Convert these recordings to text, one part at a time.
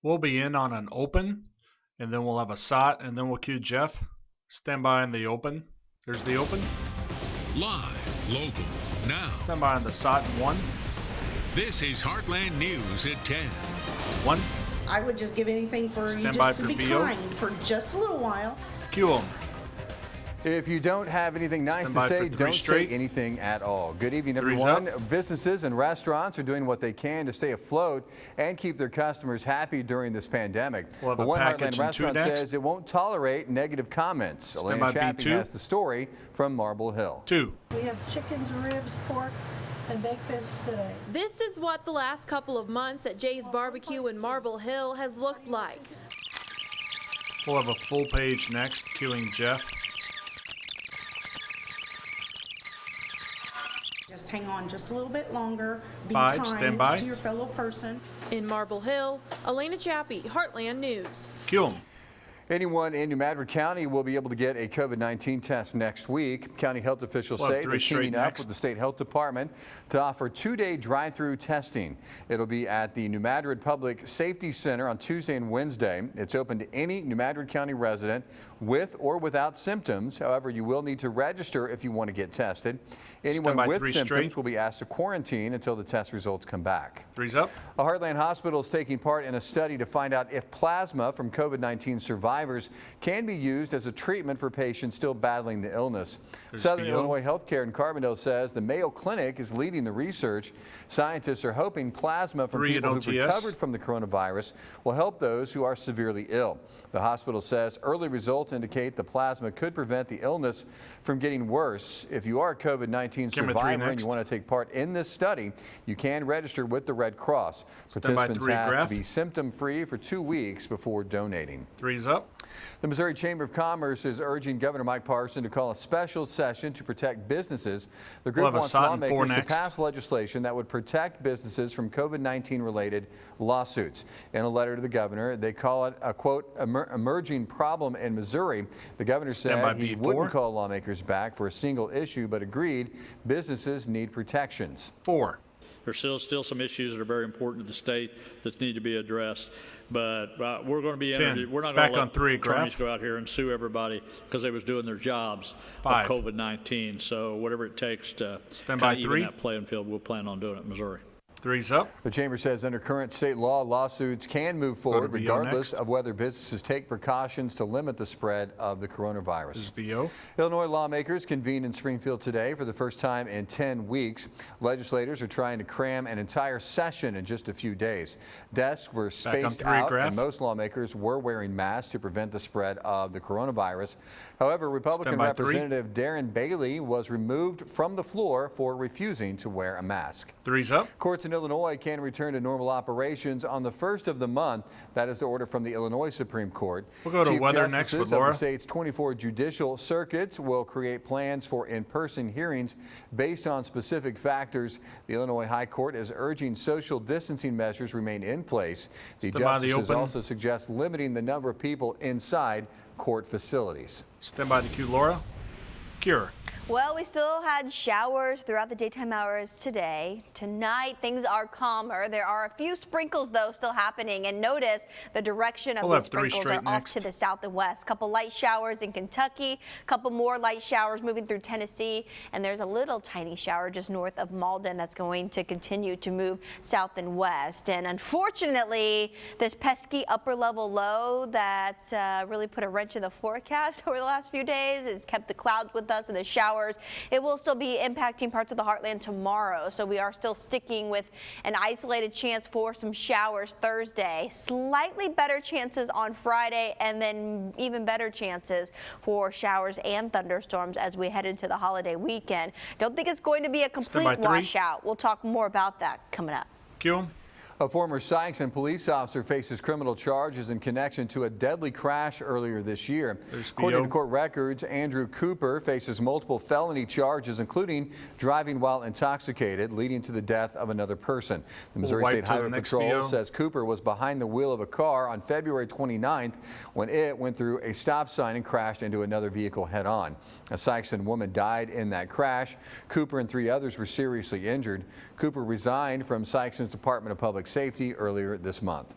We'll be in on an open, and then we'll have a SOT, and then we'll cue Jeff. Stand by in the open. There's the open. Live, local, now. Stand by on the SOT in 1. This is Heartland News at 10. 1. I would just give anything for Stand you by just to for be VO. kind for just a little while. Cue him. If you don't have anything nice to say, don't say anything at all. Good evening, everyone. Businesses and restaurants are doing what they can to stay afloat and keep their customers happy during this pandemic. We'll but one Heartland restaurant says it won't tolerate negative comments. Elena Chappie has the story from Marble Hill. 2. We have chickens, ribs, pork, and baked fish today. This is what the last couple of months at Jay's Barbecue in Marble Hill has looked like. We'll have a full page next, cueing Jeff. Just hang on just a little bit longer. Be 5, stand by. kind to your fellow person. In Marble Hill, Elena Chappie, Heartland News. Cue him. Anyone in New Madrid County will be able to get a COVID-19 test next week. County health officials say they're teaming up with the state health department to offer 2-day drive-through testing. It'll be at the New Madrid Public Safety Center on Tuesday and Wednesday. It's open to any New Madrid County resident with or without symptoms. However, you will need to register if you want to get tested. Anyone with symptoms will be asked to quarantine until the test results come back. 3's up. A Heartland hospital is taking part in a study to find out if plasma from COVID-19 survivors can be used as a treatment for patients still battling the illness. Southern Illinois Healthcare in Carbondale says the Mayo Clinic is leading the research. Scientists are hoping plasma from people who've recovered from the coronavirus will help those who are severely ill. The hospital says early results indicate the plasma could prevent the illness from getting worse. If you are a COVID-19 survivor and you want to take part in this study, you can register with the Red Cross. Participants have to be symptom-free for 2 weeks before donating. 3's up. The Missouri Chamber of Commerce is urging Governor Mike Parson to call a special session to protect businesses. The group wants lawmakers to pass legislation that would protect businesses from COVID-19 related lawsuits. In a letter to the governor, they call it a, quote, emerging problem in Missouri. The governor said he wouldn't call lawmakers back for a single issue, but agreed businesses need protections. 4. There's still some issues that are very important to the state that need to be addressed, but we're going to be we're not going to let attorneys go out here and sue everybody because they was doing their jobs of COVID-19. So whatever it takes to kind of even that playing field, we'll plan on doing it in Missouri. 3's up. The chamber says under current state law, lawsuits can move forward regardless of whether businesses take precautions to limit the spread of the coronavirus. This is VO. Illinois lawmakers convened in Springfield today for the first time in 10 weeks. Legislators are trying to cram an entire session in just a few days. Desks were spaced out and most lawmakers were wearing masks to prevent the spread of the coronavirus. However, Republican Representative Darren Bailey was removed from the floor for refusing to wear a mask. 3's up. Courts in Illinois can return to normal operations on the 1st of the month. That is the order from the Illinois Supreme Court. We'll go to weather next with Laura. The state's 24 judicial circuits will create plans for in-person hearings based on specific factors. The Illinois High Court is urging social distancing measures remain in place. The justices also suggest limiting the number of people inside court facilities. Stand by to cue Laura. Cure. Well, we still had showers throughout the daytime hours today. Tonight, things are calmer. There are a few sprinkles, though, still happening. And notice the direction of the sprinkles are off to the south and west. A couple light showers in Kentucky, a couple more light showers moving through Tennessee. And there's a little tiny shower just north of Malden that's going to continue to move south and west. And unfortunately, this pesky upper level low that really put a wrench in the forecast over the last few days. It's kept the clouds with us and the showers. It will still be impacting parts of the heartland tomorrow, so we are still sticking with an isolated chance for some showers Thursday. Slightly better chances on Friday, and then even better chances for showers and thunderstorms as we head into the holiday weekend. Don't think it's going to be a complete washout. We'll talk more about that coming up. Cue. A former Sykeston police officer faces criminal charges in connection to a deadly crash earlier this year. According to court records, Andrew Cooper faces multiple felony charges, including driving while intoxicated, leading to the death of another person. The Missouri State Highway Patrol says Cooper was behind the wheel of a car on February 29th when it went through a stop sign and crashed into another vehicle head-on. A Sykeston woman died in that crash. Cooper and 3 others were seriously injured. Cooper resigned from Sykeston's Department of Public Safety earlier this month.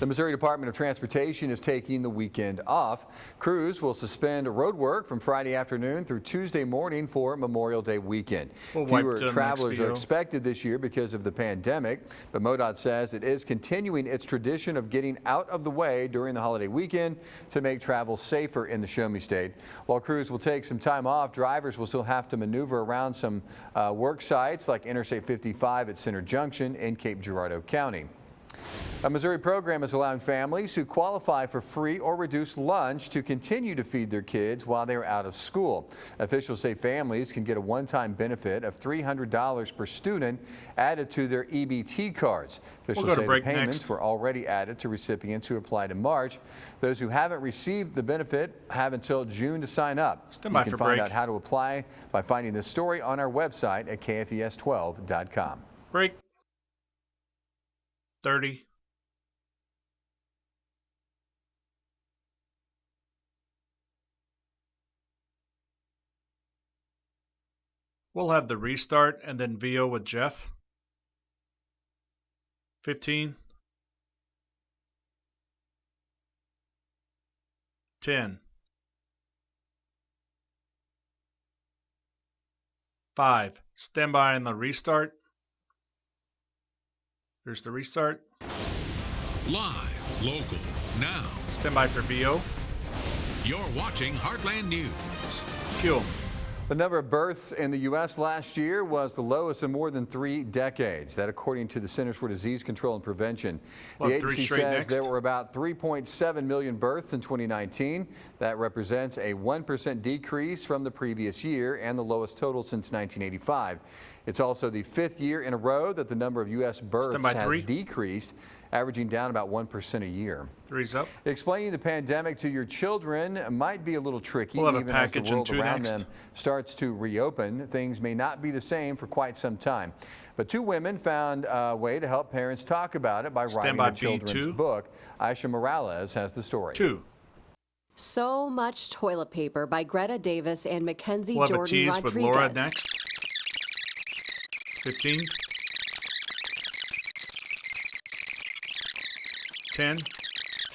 The Missouri Department of Transportation is taking the weekend off. Crews will suspend road work from Friday afternoon through Tuesday morning for Memorial Day weekend. Fewer travelers are expected this year because of the pandemic, but MoDOT says it is continuing its tradition of getting out of the way during the holiday weekend to make travel safer in the Show Me State. While crews will take some time off, drivers will still have to maneuver around some work sites like Interstate 55 at Center Junction in Cape Girardeau County. A Missouri program is allowing families who qualify for free or reduced lunch to continue to feed their kids while they are out of school. Officials say families can get a one-time benefit of $300 per student added to their EBT cards. Officials say the payments were already added to recipients who applied in March. Those who haven't received the benefit have until June to sign up. You can find out how to apply by finding this story on our website at KFES12.com. Break. 30. We'll have the restart and then VO with Jeff. 15. 10. 5. Stand by on the restart. There's the restart. Live, local, now. Stand by for VO. You're watching Heartland News. Cue. The number of births in the U.S. last year was the lowest in more than 3 decades. That according to the Centers for Disease Control and Prevention. The agency says there were about 3.7 million births in 2019. That represents a 1% decrease from the previous year and the lowest total since 1985. It's also the 5th year in a row that the number of U.S. births has decreased, averaging down about 1% a year. 3's up. Explaining the pandemic to your children might be a little tricky, even as the world around them starts to reopen. Things may not be the same for quite some time. But 2 women found a way to help parents talk about it by writing a children's book. Aisha Morales has the story. 2. So Much Toilet Paper by Greta Davis and Mackenzie Jordan Rodriguez. With Laura next. 15. 10.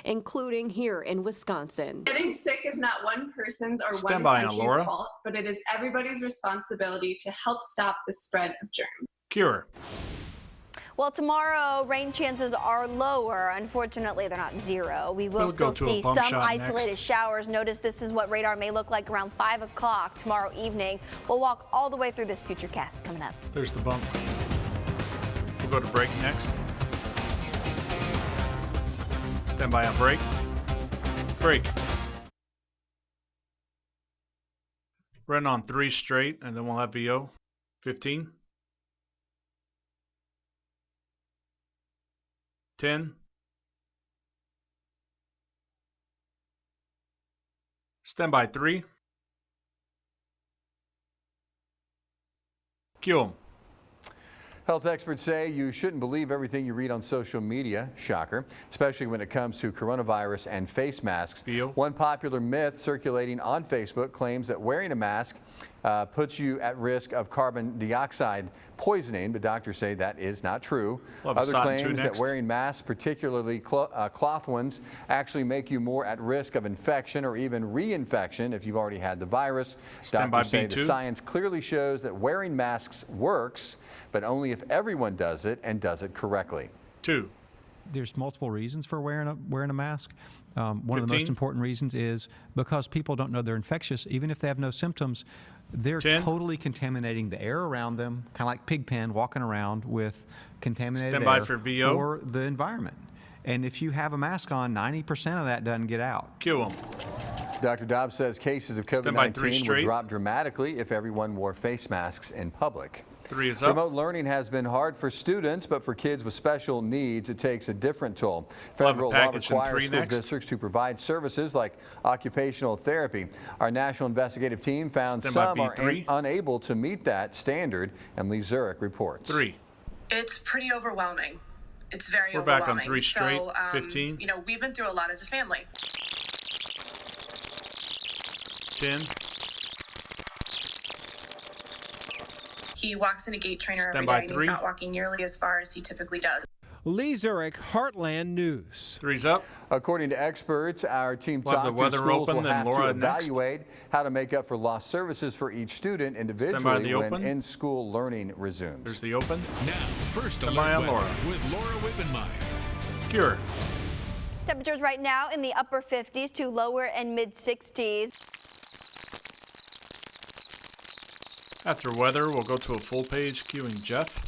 Including here in Wisconsin. Getting sick is not one person's or one country's fault, but it is everybody's responsibility to help stop the spread of germs. Cure. Well, tomorrow, rain chances are lower. Unfortunately, they're not 0. We will still see some isolated showers. Notice this is what radar may look like around 5 o'clock tomorrow evening. We'll walk all the way through this futurecast coming up. There's the bump. We'll go to break next. Stand by on break. Break. Run on 3 straight, and then we'll have VO. 15. 10. Stand by 3. Cue 'em. Health experts say you shouldn't believe everything you read on social media, shocker, especially when it comes to coronavirus and face masks. One popular myth circulating on Facebook claims that wearing a mask puts you at risk of carbon dioxide poisoning, but doctors say that is not true. Other claims that wearing masks, particularly cloth ones, actually make you more at risk of infection or even reinfection if you've already had the virus. Doctors say the science clearly shows that wearing masks works, but only if everyone does it and does it correctly. 2. There's multiple reasons for wearing a mask. One of the most important reasons is because people don't know they're infectious, even if they have no symptoms. They're totally contaminating the air around them, kind of like Pigpen walking around with contaminated air or the environment. And if you have a mask on, 90% of that doesn't get out. Cue 'em. Dr. Dobbs says cases of COVID-19 would drop dramatically if everyone wore face masks in public. 3 is up. Remote learning has been hard for students, but for kids with special needs, it takes a different toll. Federal law requires school districts to provide services like occupational therapy. Our national investigative team found some are unable to meet that standard, and Lee Zurich reports. 3. It's pretty overwhelming. It's very overwhelming. We're back on 3 straight. So, 15. You know, we've been through a lot as a family. 10. He walks in a gate trainer every day, and he's not walking nearly as far as he typically does. Lee Zurich, Heartland News. 3's up. According to experts, our team talked to schools will have to evaluate how to make up for lost services for each student individually when in-school learning resumes. There's the open. Now, first alert weather with Laura Wibbenmeyer. Cure. Temperatures right now in the upper 50s to lower and mid 60s. After weather, we'll go to a full page queuing Jeff.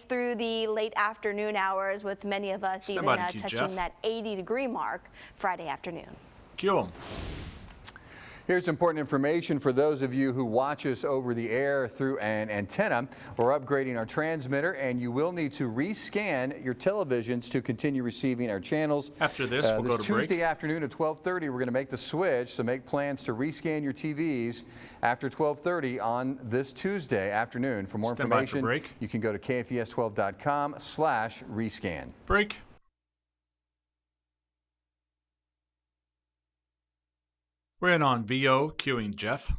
Through the late afternoon hours, with many of us even touching that 80-degree mark Friday afternoon. Cue 'em. Here's important information for those of you who watch us over the air through an antenna. We're upgrading our transmitter, and you will need to rescan your televisions to continue receiving our channels. After this, we'll go to Tuesday afternoon at 12:30, we're going to make the switch, so make plans to rescan your TVs after 12:30 on this Tuesday afternoon. For more information, you can go to kfes12.com/rescan. Break. We're in on VO, queuing Jeff.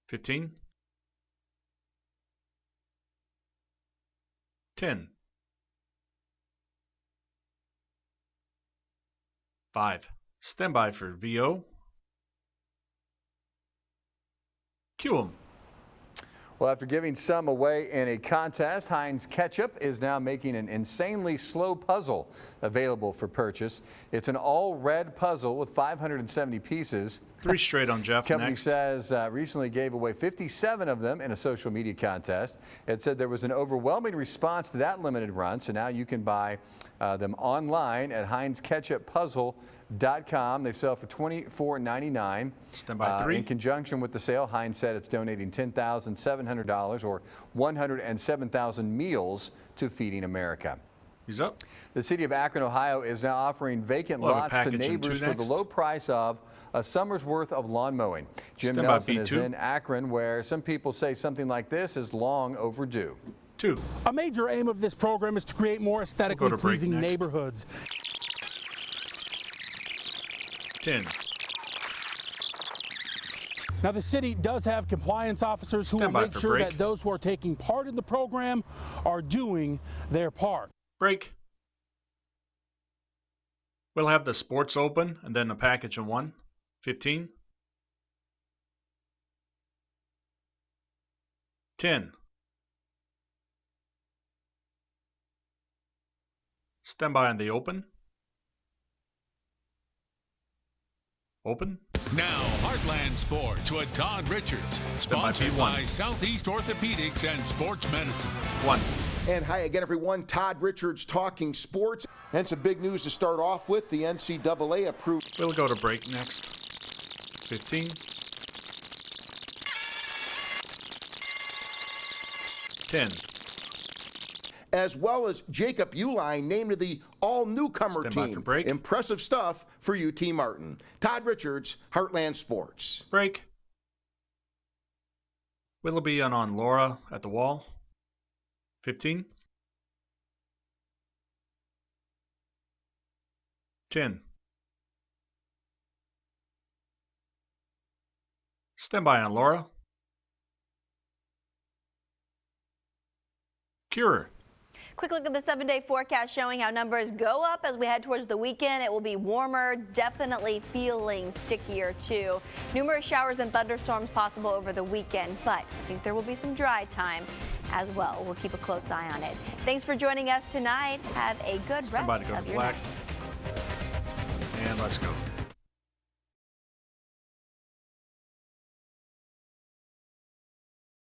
15. 10. 5. Stand by for VO. Cue 'em. Well, after giving some away in a contest, Heinz Ketchup is now making an insanely slow puzzle available for purchase. It's an all-red puzzle with 570 pieces. 3 straight on Jeff. Company next. says recently gave away 57 of them in a social media contest. It said there was an overwhelming response to that limited run, so now you can buy them online at HeinzKetchupPuzzle.com. They sell for $24.99. Stand by 3. In conjunction with the sale, Heinz said it's donating $10,700 or 107,000 meals to Feeding America. He's up. The city of Akron, Ohio is now offering vacant lots to neighbors for the low price of a summer's worth of lawn mowing. Jim Nelson is in Akron, where some people say something like this is long overdue. 2. A major aim of this program is to create more aesthetically pleasing neighborhoods. 10. Now, the city does have compliance officers who will make sure that those who are taking part in the program are doing their part. Break. We'll have the sports open and then a package in one. 15. 10. Stand by on the open. Open. Now, Heartland Sports with Todd Richards, sponsored by Southeast Orthopedics and Sports Medicine. 1. And hi again, everyone. Todd Richards talking sports. And some big news to start off with. The NCAA approved. We'll go to break next. 15. 10. As well as Jacob Uline named to the all-newcomer team. Impressive stuff for UT Martin. Todd Richards, Heartland Sports. Break. Willoughby and on Laura at the wall. 15. 10. Stand by on Laura. Cure. Quick look at the 7-day forecast showing how numbers go up as we head towards the weekend. It will be warmer, definitely feeling stickier too. Numerous showers and thunderstorms possible over the weekend, but I think there will be some dry time as well. We'll keep a close eye on it. Thanks for joining us tonight. Have a good rest of your night. And let's go.